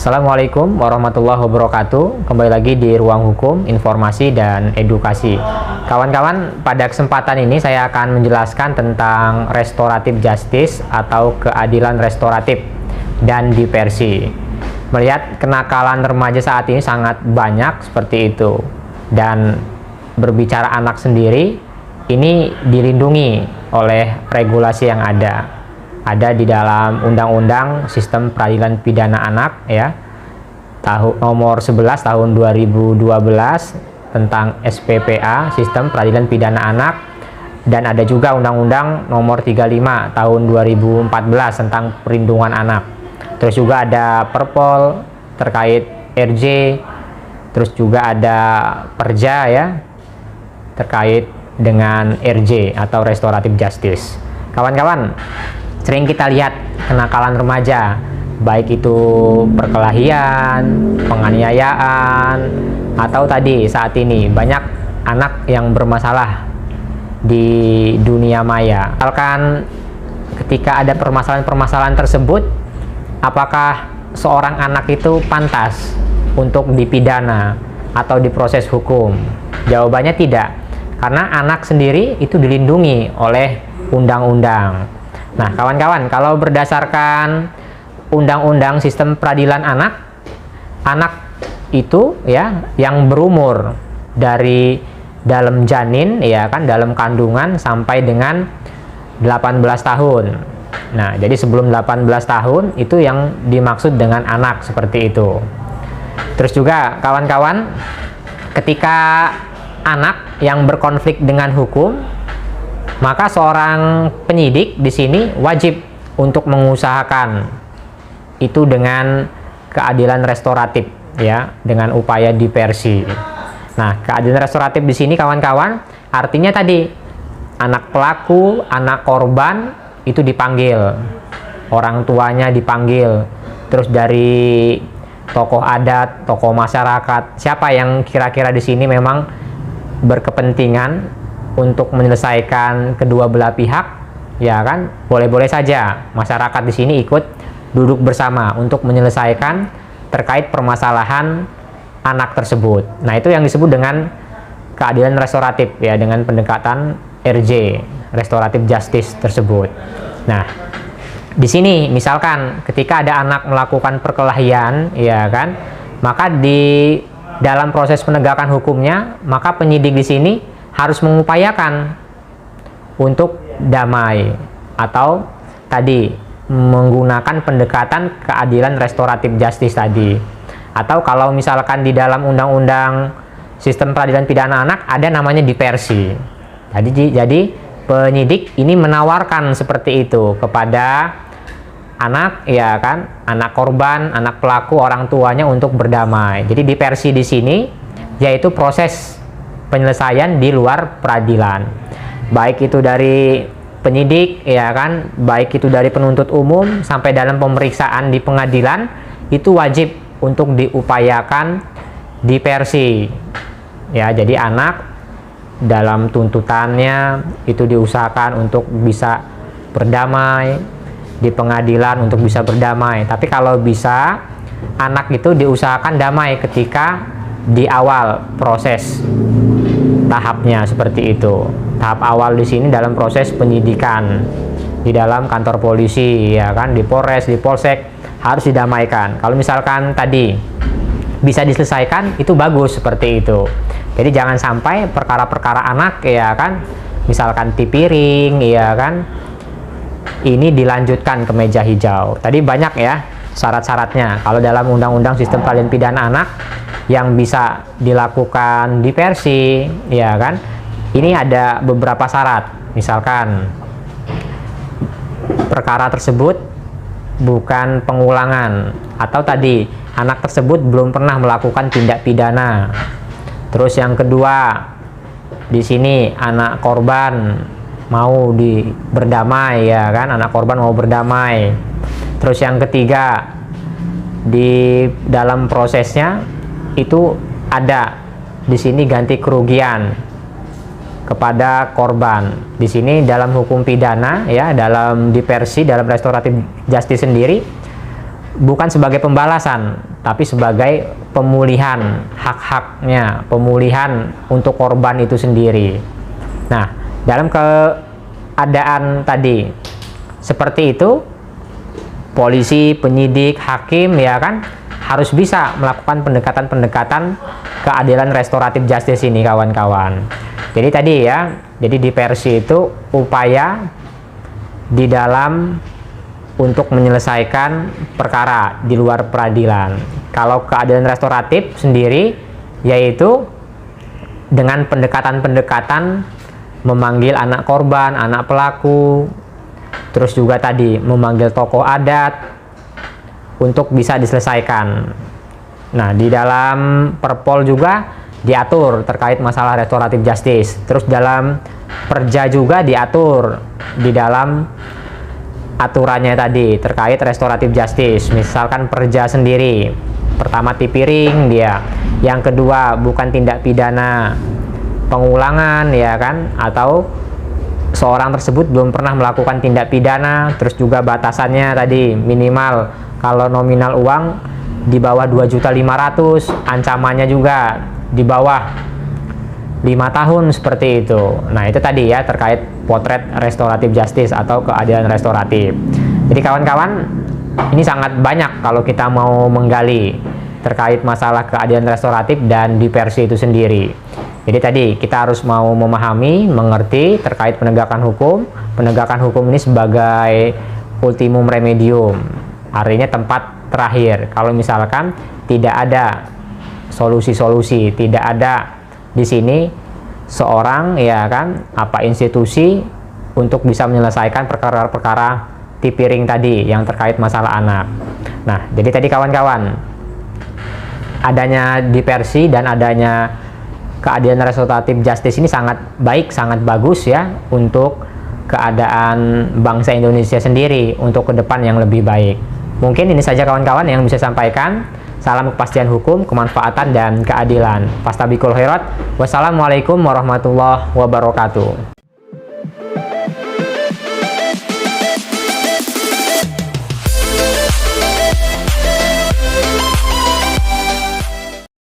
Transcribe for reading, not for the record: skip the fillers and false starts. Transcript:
Assalamualaikum warahmatullahi wabarakatuh. Kembali lagi di Ruang Hukum, Informasi, dan Edukasi. Kawan-kawan, pada kesempatan ini saya akan menjelaskan tentang restoratif justice atau keadilan restoratif dan diversi. Melihat kenakalan remaja saat ini sangat banyak seperti itu. Dan berbicara anak sendiri, ini dilindungi oleh regulasi yang ada di dalam Undang-Undang Sistem Peradilan Pidana Anak ya, nomor 11 tahun 2012 tentang SPPA, Sistem Peradilan Pidana Anak, dan ada juga Undang-Undang nomor 35 tahun 2014 tentang Perlindungan Anak. Terus juga ada Perpol terkait RJ, terus juga ada Perja ya terkait dengan RJ atau restoratif justice. Kawan-kawan, sering kita lihat kenakalan remaja, baik itu perkelahian, penganiayaan, atau tadi saat ini banyak anak yang bermasalah di dunia maya. Misalkan ketika ada permasalahan-permasalahan tersebut, apakah seorang anak itu pantas untuk dipidana atau diproses hukum? Jawabannya tidak, karena anak sendiri itu dilindungi oleh undang-undang. Nah, kawan-kawan, kalau berdasarkan Undang-Undang Sistem Peradilan Anak, anak itu ya yang berumur dari dalam janin ya kan, dalam kandungan sampai dengan 18 tahun. Nah, jadi sebelum 18 tahun itu yang dimaksud dengan anak seperti itu. Terus juga kawan-kawan, ketika anak yang berkonflik dengan hukum, maka seorang penyidik di sini wajib untuk mengusahakan itu dengan keadilan restoratif ya, dengan upaya diversi. Nah, keadilan restoratif di sini kawan-kawan artinya tadi anak pelaku, anak korban itu dipanggil, orang tuanya dipanggil, terus dari tokoh adat, tokoh masyarakat, siapa yang kira-kira di sini memang berkepentingan untuk menyelesaikan kedua belah pihak, ya kan, boleh-boleh saja masyarakat di sini ikut duduk bersama untuk menyelesaikan terkait permasalahan anak tersebut. Nah, itu yang disebut dengan keadilan restoratif ya, dengan pendekatan RJ, restoratif justice tersebut. Nah, di sini misalkan ketika ada anak melakukan perkelahian, ya kan, maka di dalam proses penegakan hukumnya, maka penyidik di sini harus mengupayakan untuk damai atau tadi menggunakan pendekatan keadilan restoratif justice tadi. Atau kalau misalkan di dalam Undang-Undang Sistem Peradilan Pidana Anak ada namanya diversi. Jadi penyidik ini menawarkan seperti itu kepada anak ya kan, anak korban, anak pelaku, orang tuanya untuk berdamai. Jadi diversi di sini yaitu proses penyelesaian di luar peradilan, baik itu dari penyidik ya kan, baik itu dari penuntut umum sampai dalam pemeriksaan di pengadilan, itu wajib untuk diupayakan diversi ya. Jadi anak dalam tuntutannya itu diusahakan untuk bisa berdamai di pengadilan, untuk bisa berdamai. Tapi kalau bisa anak itu diusahakan damai ketika di awal proses tahapnya seperti itu. Tahap awal di sini dalam proses penyidikan di dalam kantor polisi ya kan, di Polres, di Polsek, harus didamaikan. Kalau misalkan tadi bisa diselesaikan, itu bagus seperti itu. Jadi jangan sampai perkara-perkara anak ya kan, misalkan tipiring ya kan, ini dilanjutkan ke meja hijau. Tadi banyak ya syarat-syaratnya. Kalau dalam Undang-Undang Sistem Peradilan Pidana Anak yang bisa dilakukan diversi ya kan, ini ada beberapa syarat. Misalkan perkara tersebut bukan pengulangan, atau tadi anak tersebut belum pernah melakukan tindak pidana. Terus yang kedua, di sini anak korban mau berdamai ya kan, anak korban mau berdamai. Terus yang ketiga, di dalam prosesnya itu ada di sini ganti kerugian kepada korban. Di sini dalam hukum pidana ya, dalam diversi, dalam restoratif justice sendiri, bukan sebagai pembalasan, tapi sebagai pemulihan hak-haknya, pemulihan untuk korban itu sendiri. Nah, dalam keadaan tadi seperti itu, polisi, penyidik, hakim ya kan harus bisa melakukan pendekatan-pendekatan keadilan restoratif justice ini, kawan-kawan. Jadi tadi ya, jadi diversi itu upaya di dalam untuk menyelesaikan perkara di luar peradilan. Kalau keadilan restoratif sendiri yaitu dengan pendekatan-pendekatan memanggil anak korban, anak pelaku, terus juga tadi memanggil tokoh adat untuk bisa diselesaikan. Nah, di dalam Perpol juga diatur terkait masalah restoratif justice. Terus dalam Perja juga diatur di dalam aturannya tadi terkait restoratif justice. Misalkan Perja sendiri, pertama tipiring dia, yang kedua bukan tindak pidana pengulangan ya kan, atau seorang tersebut belum pernah melakukan tindak pidana. Terus juga batasannya tadi minimal kalau nominal uang di bawah 2.500.000, ancamannya juga di bawah 5 tahun seperti itu. Nah, itu tadi ya terkait potret restoratif justice atau keadilan restoratif. Jadi kawan-kawan, ini sangat banyak kalau kita mau menggali terkait masalah keadilan restoratif dan diversi itu sendiri. Jadi tadi kita harus mau memahami, mengerti terkait penegakan hukum. Penegakan hukum ini sebagai ultimum remedium, artinya tempat terakhir. Kalau misalkan tidak ada solusi-solusi, tidak ada di sini seorang ya kan institusi untuk bisa menyelesaikan perkara-perkara tipiring tadi yang terkait masalah anak. Nah, jadi tadi kawan-kawan, adanya diversi dan adanya keadilan restoratif justice ini sangat baik, sangat bagus ya untuk keadaan bangsa Indonesia sendiri untuk ke depan yang lebih baik. Mungkin ini saja kawan-kawan yang bisa sampaikan. Salam kepastian hukum, kemanfaatan, dan keadilan. Fastabiqul khairat. Wassalamualaikum warahmatullahi wabarakatuh.